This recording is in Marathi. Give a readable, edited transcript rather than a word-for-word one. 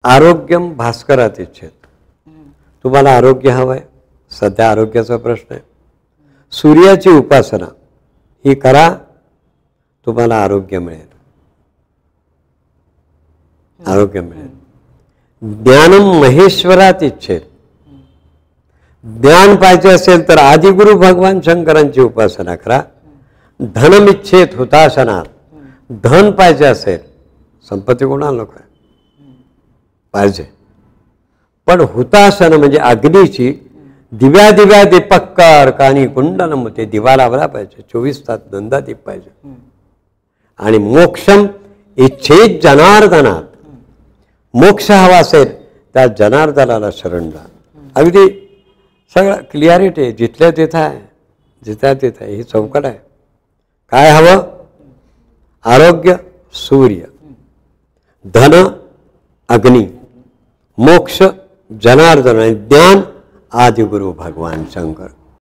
आरोग्यम भास्करात इच्छेत. तुम्हाला आरोग्य हवं आहे, सध्या आरोग्याचा प्रश्न आहे. सूर्याची उपासना ही करा, तुम्हाला आरोग्य मिळेल. आरोग्य मिळेल. ज्ञानम महेश्वरात इच्छेत. ज्ञान पाहिजे असेल तर आदिगुरु भगवान शंकरांची उपासना करा. धनम इच्छेत हुताशनात. धन पाहिजे असेल, संपत्ती कोणाला नको आहे, पाहिजे, पण हुतासन म्हणजे अग्नीची दिव्या दिव्या दीपक्कार कानी कुंडलम, ते दिवा लावला पाहिजे, 24 तास नंदा दीप पाहिजे. आणि मोक्षम इच्छेत जनार्दनात. मोक्ष हवा असेल त्या जनार्दनाला शरण जा. अगदी सगळं क्लिअरिटी आहे, जिथल्या तिथं आहे, जिथल्या तिथं आहे. ही चौकट आहे. काय हवं? आरोग्य सूर्य, धन अग्नी, मोक्ष जनार्दन, ज्ञान आदिगुरु भगवान शंकर.